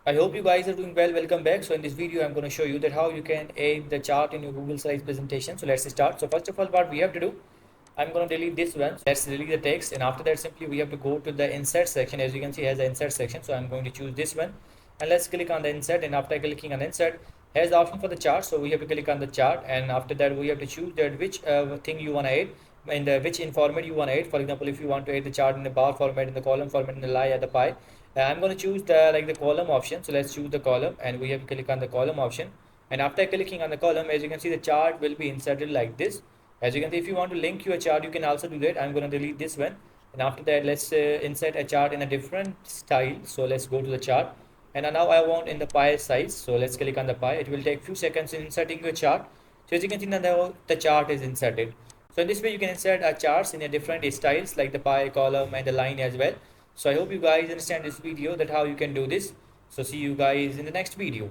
I hope you guys are doing well. Welcome back. So in this video, I'm going to show you that how you can add the chart in your Google Slides presentation. So let's start. So first of all, what we have to do, I'm going to delete this one. Let's delete the text, and after that, simply we have to go to the insert section. As you can see, it has the insert section. So I'm going to choose this one, and let's click on the insert. And after clicking on insert, has the option for the chart. So we have to click on the chart, and after that, we have to choose that which thing you want to add in the which in format you want to add. For example, if you want to add the chart in the bar format, in the column format, in the lie or the pie, I'm going to choose the column option. So let's choose the column, and we have to click on the column option. And after clicking on the column, as you can see, the chart will be inserted like this. As you can see, if you want to link your chart, you can also do that. I'm going to delete this one, and after that, let's insert a chart in a different style. So let's go to the chart, and now I want in the pie size. So let's click on the pie. It will take few seconds in inserting your chart. So as you can see, now the chart is inserted. So in this way, you can insert charts in a different styles like the pie, column, and the line as well. So I hope you guys understand this video that how you can do this. So see you guys in the next video.